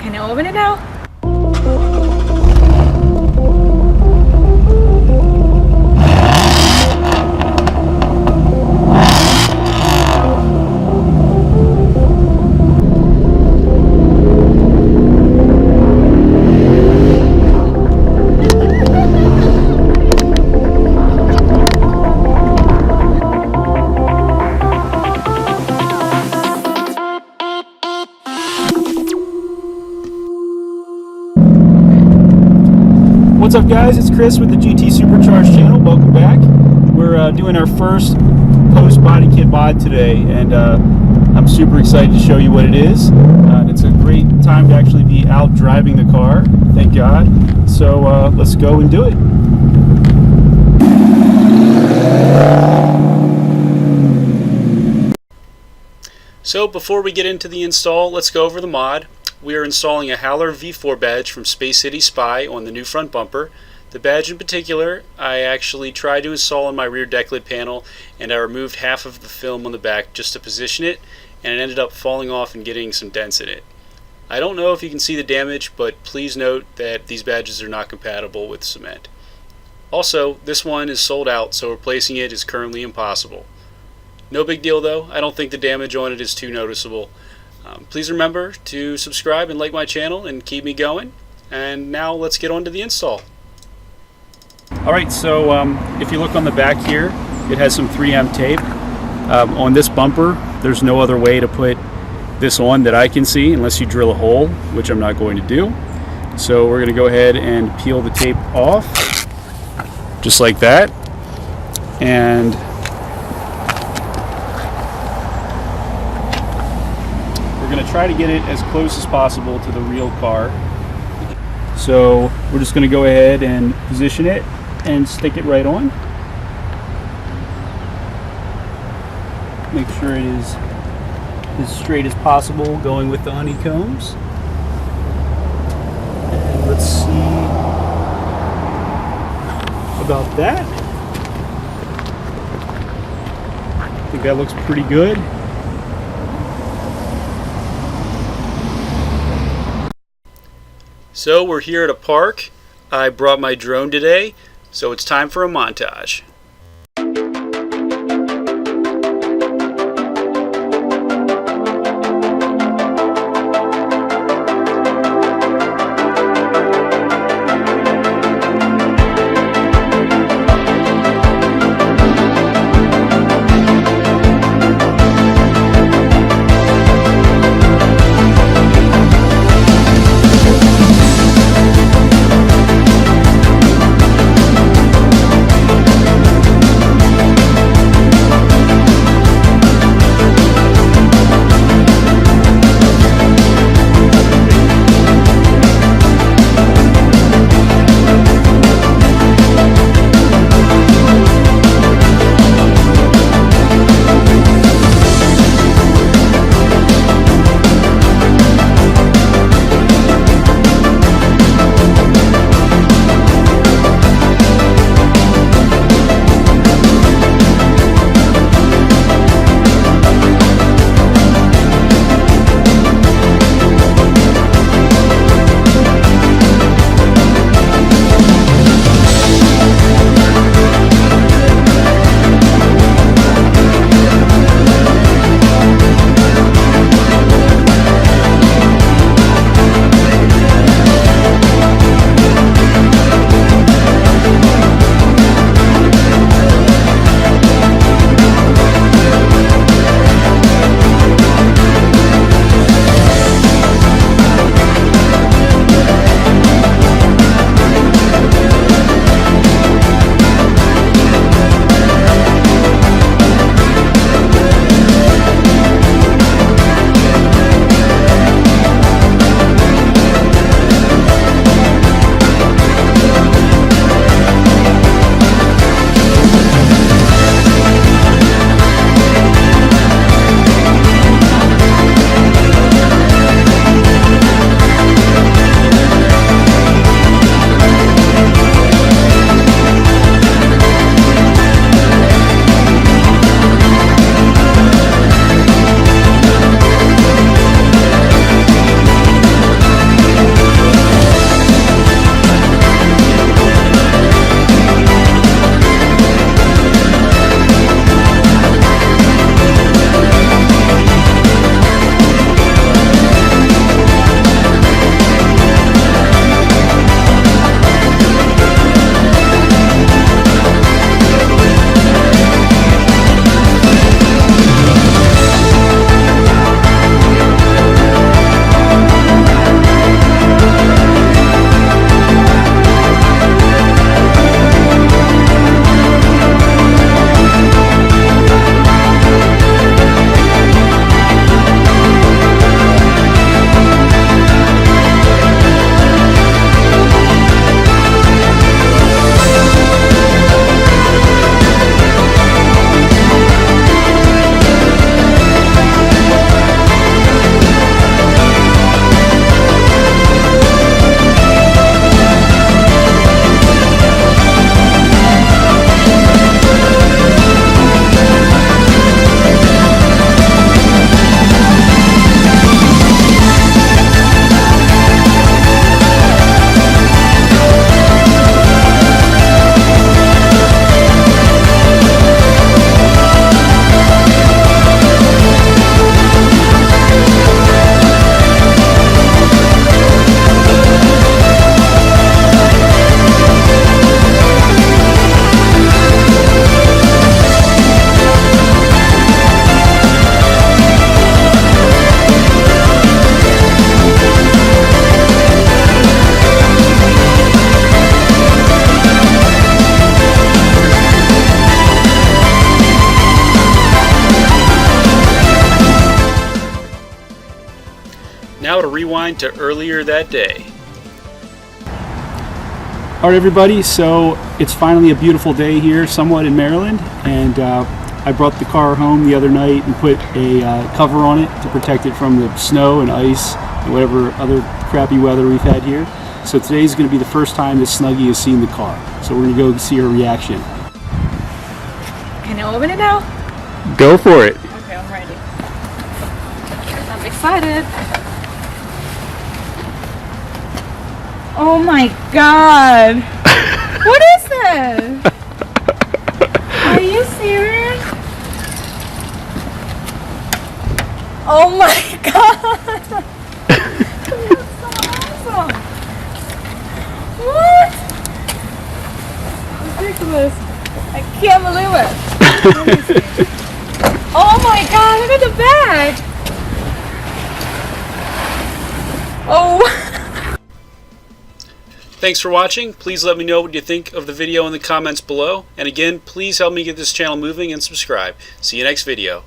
Can I open it now? What's up, guys? It's Chris with the GT Supercharged channel. Welcome back. We're doing our first post-body kit mod today, and I'm super excited to show you what it is. It's a great time to actually be out driving the car, thank God. So let's go and do it. So before we get into the install, let's go over the mod. We are installing a Howler V4 badge from Space City Spy on the new front bumper. The badge in particular, I actually tried to install on my rear deck lid panel, and I removed half of the film on the back just to position it, and it ended up falling off and getting some dents in it. I don't know if you can see the damage, but please note that these badges are not compatible with cement. Also, this one is sold out, so replacing it is currently impossible. No big deal though. I don't think the damage on it is too noticeable. Please remember to subscribe and like my channel and keep me going. And now let's get on to the install. Alright, so if you look on the back here, it has some 3M tape. On this bumper, there's no other way to put this on that I can see unless you drill a hole, which I'm not going to do. So we're going to go ahead and peel the tape off, just like that. And we're going to try to get it as close as possible to the real car. So we're just going to go ahead and position it and stick it right on. Make sure it is as straight as possible, going with the honeycombs. And let's see about that. I think that looks pretty good. So we're here at a park. I brought my drone today, so it's time for a montage. Now to rewind to earlier that day. Alright everybody, so it's finally a beautiful day here, somewhat in Maryland, and I brought the car home the other night and put a cover on it to protect it from the snow and ice and whatever other crappy weather we've had here. So today's going to be the first time that Snuggie has seen the car. So we're going to go see her reaction. Can I open it now? Go for it! Okay, I'm ready. I'm excited. Oh my god! What is this? Are you serious? Oh my god! That's so awesome! What? Ridiculous! I can't believe it! Let me see. Oh my god! Look at the bag! Oh! Thanks for watching. Please let me know what you think of the video in the comments below. And again, please help me get this channel moving and subscribe. See you next video.